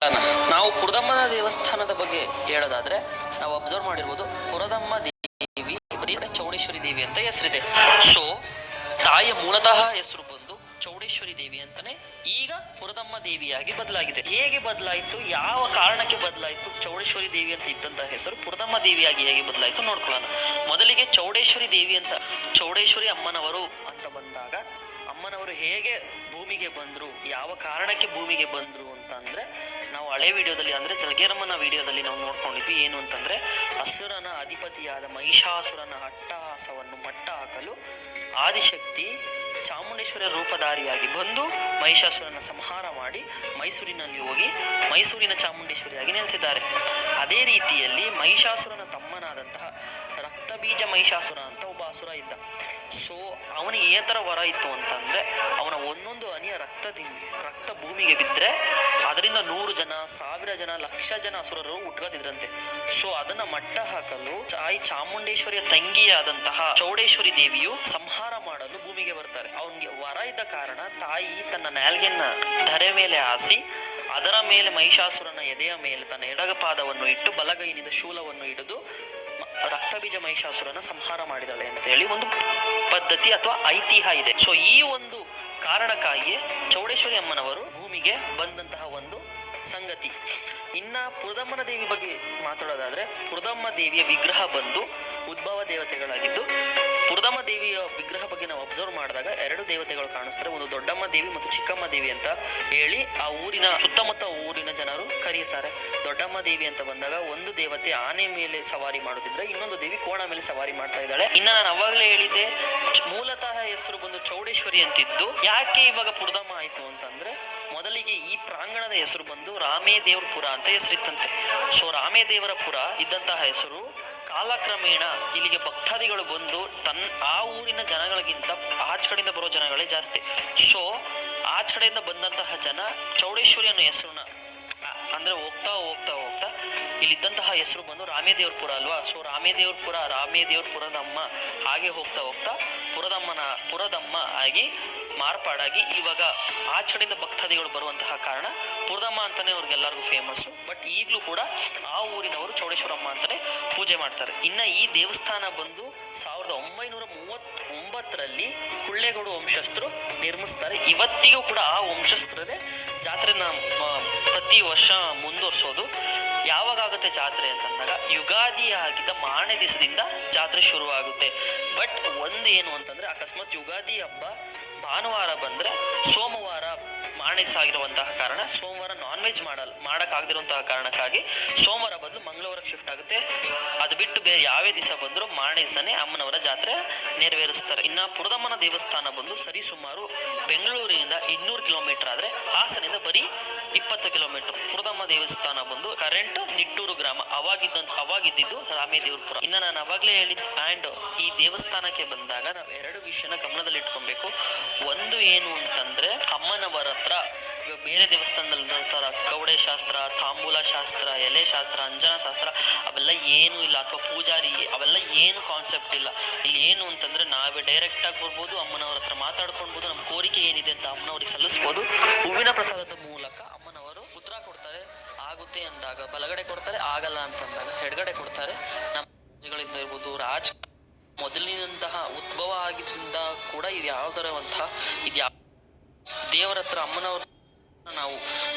ನಾವು ಪುರದಮ್ಮನ ದೇವಸ್ಥಾನದ ಬಗ್ಗೆ ಹೇಳೋದಾದ್ರೆ ನಾವು ಅಬ್ಸರ್ವ್ ಮಾಡಿರ್ಬೋದು, ಪುರದಮ್ಮ ದೇವಿ ಚೌಡೇಶ್ವರಿ ದೇವಿ ಅಂತ ಹೆಸರಿದೆ. ಸೊ ತಾಯಿಯ ಮೂಲತಃ ಹೆಸರು ಬಂದು ಚೌಡೇಶ್ವರಿ ದೇವಿ ಅಂತಾನೆ ಈಗ ಪುರದಮ್ಮ ದೇವಿಯಾಗಿ ಬದಲಾಗಿದೆ. ಹೇಗೆ ಬದಲಾಯಿತು, ಯಾವ ಕಾರಣಕ್ಕೆ ಬದಲಾಯಿತು, ಚೌಡೇಶ್ವರಿ ದೇವಿ ಅಂತ ಇದ್ದಂತಹ ಹೆಸರು ಪುರದಮ್ಮ ದೇವಿಯಾಗಿ ಹೇಗೆ ಬದಲಾಯಿತು ನೋಡ್ಕೊಳ್ಳೋಣ. ಮೊದಲಿಗೆ ಚೌಡೇಶ್ವರಿ ದೇವಿ ಅಂತ, ಚೌಡೇಶ್ವರಿ ಅಮ್ಮನವರು ಅಂತ ಬಂದಾಗ ಅಮ್ಮನವರು ಹೇಗೆ ಭೂಮಿಗೆ ಬಂದ್ರು, ಯಾವ ಕಾರಣಕ್ಕೆ ಭೂಮಿಗೆ ಬಂದ್ರು ಅಂತ ಅಂದ್ರೆ ನಾವು ಹಳೆ ವಿಡಿಯೋದಲ್ಲಿ ಅಂದ್ರೆ ಜಲಗೇರಮ್ಮನ ವಿಡಿಯೋದಲ್ಲಿ ನಾವು ನೋಡ್ಕೊಂಡಿದ್ವಿ. ಏನು ಅಂತಂದ್ರೆ ಅಸುರನ ಅಧಿಪತಿಯಾದ ಮಹಿಷಾಸುರನ ಅಟ್ಟಹಾಸವನ್ನು ಮಟ್ಟ ಹಾಕಲು ಆದಿಶಕ್ತಿ ಚಾಮುಂಡೇಶ್ವರಿ ರೂಪಧಾರಿಯಾಗಿ ಬಂದು ಮಹಿಷಾಸುರನ ಸಂಹಾರ ಮಾಡಿ ಮೈಸೂರಿನಲ್ಲಿ ಹೋಗಿ ಮೈಸೂರಿನ ಚಾಮುಂಡೇಶ್ವರಿಯಾಗಿ ನೆಲೆಸಿದ್ದಾರೆ. ಅದೇ ರೀತಿಯಲ್ಲಿ ಮಹಿಷಾಸುರನ ತಮ್ಮನಾದಂತಹ ರಕ್ತಬೀಜ ಮಹಿಷಾಸುರ ಅಂತ ಒಬ್ಬ ಅಸುರ ಇದ್ದ. ಸೊ ಅವನಿಗೆ ಏ ಥರ ವರ ಇತ್ತು ಅಂತಂದ್ರೆ ಅವನ ಒಂದೊಂದು ಹನಿಯ ರಕ್ತ ಭೂಮಿಗೆ ಬಿದ್ದರೆ ಅದರಿಂದ 100 ಜನ, 1000 ಜನ, 1,00,000 ಜನ ಅಸುರರು ಹುಟ್ಕೋತಿದ್ರಂತೆ. ಸೊ ಅದನ್ನ ಮಟ್ಟ ಹಾಕಲು ತಾಯಿ ಚಾಮುಂಡೇಶ್ವರಿಯ ತಂಗಿಯಾದಂತಹ ಚೌಡೇಶ್ವರಿ ದೇವಿಯು ಸಂಹಾರ ಮಾಡಲು ಭೂಮಿಗೆ ಬರ್ತಾರೆ. ಅವನಿಗೆ ವರ ಇದ್ದ ಕಾರಣ ತಾಯಿ ತನ್ನ ನಾಲ್ಗೆನ್ನ ಧರೆ ಮೇಲೆ ಹಾಸಿ ಅದರ ಮೇಲೆ ಮಹಿಷಾಸುರನ ಎದೆಯ ಮೇಲೆ ತನ್ನ ಎಡಗಪಾದವನ್ನು ಇಟ್ಟು ಬಲಗೈನಿಂದ ಶೂಲವನ್ನು ಹಿಡಿದು ರಕ್ತಬೀಜ ಮಹಿಷಾಸುರನ ಸಂಹಾರ ಮಾಡಿದಾಳೆ ಅಂತೇಳಿ ಒಂದು ಪದ್ಧತಿ ಅಥವಾ ಐತಿಹ್ಯ ಇದೆ. ಸೊ ಈ ಒಂದು ಕಾರಣಕ್ಕಾಗಿಯೇ ಚೌಡೇಶ್ವರಿ ಅಮ್ಮನವರು ಭೂಮಿಗೆ ಬಂದಂತಹ ಒಂದು ಸಂಗತಿ. ಇನ್ನ ಪುರದಮ್ಮನ ದೇವಿ ಬಗ್ಗೆ ಮಾತಾಡೋದಾದ್ರೆ ಪುರದಮ್ಮ ದೇವಿಯ ವಿಗ್ರಹ ಬಂದು ಉದ್ಭವ ದೇವತೆಗಳಾಗಿದ್ದು, ಪುರದಮ್ಮ ದೇವಿಯ ವಿಗ್ರಹ ಬಗ್ಗೆ ನಾವು ಅಬ್ಸರ್ವ್ ಮಾಡಿದಾಗ 2 ದೇವತೆಗಳು ಕಾಣಿಸ್ತಾರೆ. ಒಂದು ದೊಡ್ಡಮ್ಮ ದೇವಿ ಮತ್ತು ಚಿಕ್ಕಮ್ಮ ದೇವಿ ಅಂತ ಹೇಳಿ ಆ ಊರಿನ ಸುತ್ತಮುತ್ತ ಊರಿನ ಜನರು ಕರೆಯುತ್ತಾರೆ. ದೊಡ್ಡಮ್ಮ ದೇವಿ ಅಂತ ಬಂದಾಗ ಒಂದು ದೇವತೆ ಆನೆ ಮೇಲೆ ಸವಾರಿ ಮಾಡುತ್ತಿದ್ರೆ, ಇನ್ನೊಂದು ದೇವಿ ಕೋಣ ಮೇಲೆ ಸವಾರಿ ಮಾಡ್ತಾ ಇದ್ದಾಳೆ. ಇನ್ನ ನಾನು ಅವಾಗಲೇ ಹೇಳಿದ್ದೆ ಮೂಲತಃ ಹೆಸರು ಬಂದು ಚೌಡೇಶ್ವರಿ ಅಂತಿದ್ದು. ಯಾಕೆ ಇವಾಗ ಪುರದಮ್ಮ ಆಯ್ತು ಅಂತಂದ್ರೆ ಮೊದಲಿಗೆ ಈ ಪ್ರಾಂಗಣದ ಹೆಸರು ಬಂದು ರಾಮೇದೇವ್ರ ಪುರ ಅಂತ ಹೆಸರಿತ್ತಂತೆ. ಸೊ ರಾಮೇದೇವರ ಪುರ ಇದ್ದಂತಹ ಹೆಸರು ಕಾಲಕ್ರಮೇಣ ಇಲ್ಲಿಗೆ ಭಕ್ತಾದಿಗಳು ಬಂದು ಆ ಊರಿನ ಜನಗಳಿಗಿಂತ ಆಚ ಕಡೆಯಿಂದ ಬರೋ ಜನಗಳೇ ಜಾಸ್ತಿ. ಸೊ ಆಚ ಕಡೆಯಿಂದ ಬಂದಂತಹ ಜನ ಚೌಡೇಶ್ವರಿ ಅನ್ನೋ ಹೆಸರನ್ನ ಅಂದ್ರೆ ಹೋಗ್ತಾ ಹೋಗ್ತಾ ಹೋಗ್ತಾ ಇಲ್ಲಿದ್ದಂತಹ ಹೆಸರು ಬಂದು ರಾಮೇದೇವ್ರ ಪುರ ಅಲ್ವಾ. ಸೊ ರಾಮೇದೇವ್ರ ಪುರದಮ್ಮ ಹಾಗೆ ಹೋಗ್ತಾ ಹೋಗ್ತಾ ಪುರದಮ್ಮ ಆಗಿ ಮಾರ್ಪಾಡಾಗಿ ಇವಾಗ ಆಚೆಯಿಂದ ಭಕ್ತಾದಿಗಳು ಬರುವಂತಹ ಕಾರಣ ಪುರದಮ್ಮ ಅಂತಾನೆ ಅವ್ರಿಗೆಲ್ಲರಿಗೂ ಫೇಮಸ್ಸು. ಬಟ್ ಈಗಲೂ ಕೂಡ ಆ ಊರಿನವರು ಚೌಡೇಶ್ವರಮ್ಮ ಅಂತಾನೆ ಪೂಜೆ ಮಾಡ್ತಾರೆ. ಇನ್ನು ಈ ದೇವಸ್ಥಾನ ಬಂದು 1939ರಲ್ಲಿ ಕುಳ್ಳೇಗೌಡ ವಂಶಸ್ಥರು ನಿರ್ಮಿಸ್ತಾರೆ. ಇವತ್ತಿಗೂ ಕೂಡ ಆ ವಂಶಸ್ಥರೇ ಜಾತ್ರೆನ ಪ್ರತಿ ವರ್ಷ ಮುಂದುವರ್ಸೋದು. ಯಾವಾಗುತ್ತೆ ಜಾತ್ರೆ ಅಂತಂದಾಗ ಯುಗಾದಿ ಆಗಿದ್ದ ಮಾರನೇ ದಿವಸದಿಂದ ಜಾತ್ರೆ ಶುರುವಾಗುತ್ತೆ. ಬಟ್ ಒಂದು ಏನು ಅಂತಂದ್ರೆ ಅಕಸ್ಮಾತ್ ಯುಗಾದಿ ಹಬ್ಬ ಭಾನುವಾರ ಬಂದ್ರೆ ಸೋಮವಾರ ಮಾರನೇ ದಿವಸ ಆಗಿರುವಂತಹ ಕಾರಣ ಸೋಮವಾರ ನಾನ್ ವೆಜ್ ಮಾಡೋಕ್ಕಾಗದಿರುವಂತಹ ಕಾರಣಕ್ಕಾಗಿ ಸೋಮವಾರ ಬದಲು ಮಂಗಳವಾರಕ್ಕೆ ಶಿಫ್ಟ್ ಆಗುತ್ತೆ. ಅದು ಬಿಟ್ಟು ಬೇರೆ ಯಾವೇ ದಿವಸ ಬಂದರೂ ಮಾರನೇ ದಿವಸನೇ ಅಮ್ಮನವರ ಜಾತ್ರೆ ನೆರವೇರಿಸ್ತಾರೆ. ಇನ್ನು ಪುರದಮ್ಮನ ದೇವಸ್ಥಾನ ಬಂದು ಸರಿಸುಮಾರು ಬೆಂಗಳೂರಿನಿಂದ 200 ಕಿಲೋಮೀಟರ್ ಆದರೆ ಹಾಸನಿಂದ ಬರೀ 20 ಕಿಲೋಮೀಟರ್. ಪುರದಮ್ಮ ದೇವಸ್ಥಾನ ಬಂದು ಕರೆಂಟ್ ನಿಟ್ಟೂರು ಗ್ರಾಮ ಅವಾಗಿದ್ದು ರಾಮೇದೇವ್ರಪುರ. ಇನ್ನು ನಾನು ಅವಾಗಲೇ ಹೇಳಿದ್ದು. ಆ್ಯಂಡ್ ಈ ದೇವಸ್ಥಾನಕ್ಕೆ ಬಂದಾಗ ನಾವು 2 ವಿಷಯನ ಗಮನದಲ್ಲಿ ಇಟ್ಕೊಬೇಕು. ಒಂದು ಏನು ಅಂತಂದ್ರೆ ಅಮ್ಮನವರ ಹತ್ರ ಬೇರೆ ದೇವಸ್ಥಾನದಲ್ಲಿ ನೋಡ್ತಾರ ಕವಡೆ ಶಾಸ್ತ್ರ, ತಾಂಬೂಲ ಶಾಸ್ತ್ರ, ಎಲೆ ಶಾಸ್ತ್ರ, ಅಂಜನ ಶಾಸ್ತ್ರ ಅವೆಲ್ಲ ಏನು ಇಲ್ಲ, ಅಥವಾ ಪೂಜಾರಿ ಅವೆಲ್ಲ ಏನು ಕಾನ್ಸೆಪ್ಟ್ ಇಲ್ಲ. ಇಲ್ಲಿ ಏನು ಅಂತಂದ್ರೆ ನಾವೇ ಡೈರೆಕ್ಟ್ ಆಗಿ ಬರ್ಬೋದು, ಅಮ್ಮನವ್ರ ಹತ್ರ ಮಾತಾಡ್ಕೊಳ್ಬೋದು, ನಮ್ಮ ಕೋರಿಕೆ ಏನಿದೆ ಅಂತ ಅಮ್ಮನವ್ರಿಗೆ ಸಲ್ಲಿಸ್ಬೋದು. ಹೂವಿನ ಪ್ರಸಾದದ ಮೂಲಕ ಅಮ್ಮನವರು ಉತ್ತರ ಕೊಡ್ತಾರೆ. ಆಗುತ್ತೆ ಅಂದಾಗ ಬಲಗಡೆ ಕೊಡ್ತಾರೆ, ಆಗಲ್ಲ ಅಂತಂದಾಗ ಎಡಗಡೆ ಕೊಡ್ತಾರೆ. ನಮ್ಮ ರಾಜ್ಯಗಳಿಂದ ಇರ್ಬೋದು, ಮೊದಲಿನಂತಹ ಉದ್ಭವ ಆಗಿದ್ದ ಕೂಡ ಇದು ಯಾವ ಥರವಂತಹ ಇದು ಯಾವ ದೇವರ ಹತ್ರ ಅಮ್ಮನವ್ರ ನಾವು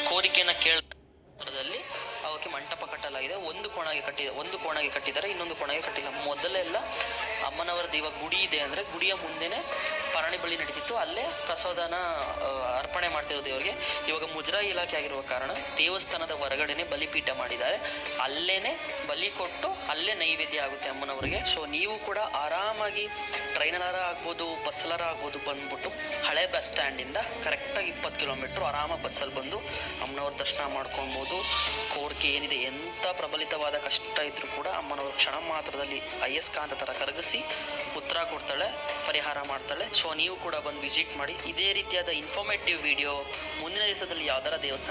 ಕೋರಿಕೆಯನ್ನ ಕೇಳದಲ್ಲಿ ಅವಕ್ಕೆ ಮಂಟಪ ಕಟ್ಟಲಾಗಿದೆ. ಒಂದು ಕೋಣಗೆ ಕಟ್ಟಿದ್ದಾರೆ, ಇನ್ನೊಂದು ಕೋಣಗೆ ಕಟ್ಟಿಲ್ಲ. ಮೊದಲೆಲ್ಲ ಅಮ್ಮನವರದ್ದು ಇವಾಗ ಗುಡಿ ಇದೆ ಅಂದ್ರೆ ಗುಡಿಯ ಮುಂದೆನೆ ಪರಣಿ ಬಲಿ ನಡೀತಿತ್ತು, ಅಲ್ಲೇ ಪ್ರಸಾದನ ಅರ್ಪಣೆ ಮಾಡ್ತಿರೋ ದೇವರಿಗೆ. ಇವಾಗ ಮುಜರಾಯಿ ಇಲಾಖೆ ಆಗಿರುವ ಕಾರಣ ದೇವಸ್ಥಾನದ ಹೊರಗಡೆನೆ ಬಲಿಪೀಠ ಮಾಡಿದ್ದಾರೆ. ಅಲ್ಲೇನೆ ಬಲಿ ಕೊಟ್ಟು ಅಲ್ಲೇ ನೈವೇದ್ಯ ಆಗುತ್ತೆ ಅಮ್ಮನವರಿಗೆ. ಸೊ ನೀವು ಕೂಡ ಆರಾಮಾಗಿ ಟ್ರೈನಲ್ಲಾರ ಆಗ್ಬೋದು, ಬಸ್ಸಲಾರ ಆಗ್ಬೋದು, ಬಂದ್ಬಿಟ್ಟು ಹಳೆ ಬಸ್ ಸ್ಟ್ಯಾಂಡಿಂದ ಕರೆಕ್ಟಾಗಿ 20 ಕಿಲೋಮೀಟ್ರ್ ಆರಾಮಾಗಿ ಬಸ್ಸಲ್ಲಿ ಬಂದು ಅಮ್ಮನವ್ರ ದರ್ಶನ ಮಾಡ್ಕೊಳ್ಬೋದು. ಕೋರಿಕೆ ಏನಿದೆ, ಎಂಥ ಪ್ರಬಲಿತವಾದ ಕಷ್ಟ ಇದ್ರೂ ಕೂಡ ಅಮ್ಮನವರು ಕ್ಷಣ ಮಾತ್ರದಲ್ಲಿ ಅಯಸ್ಕಾಂತ ಥರ ಕರಗಿಸಿ ಉತ್ತರ ಕೊಡ್ತಾಳೆ, ಪರಿಹಾರ ಮಾಡ್ತಾಳೆ. ಸೊ ನೀವು ಕೂಡ ಬಂದು ವಿಸಿಟ್ ಮಾಡಿ. ಇದೇ ರೀತಿಯಾದ ಇನ್ಫಾರ್ಮೇಟಿವ್ ವಿಡಿಯೋ ಮುಂದಿನ ದಿವಸದಲ್ಲಿ ಯಾವ್ದಾರ ದೇವಸ್ಥಾನ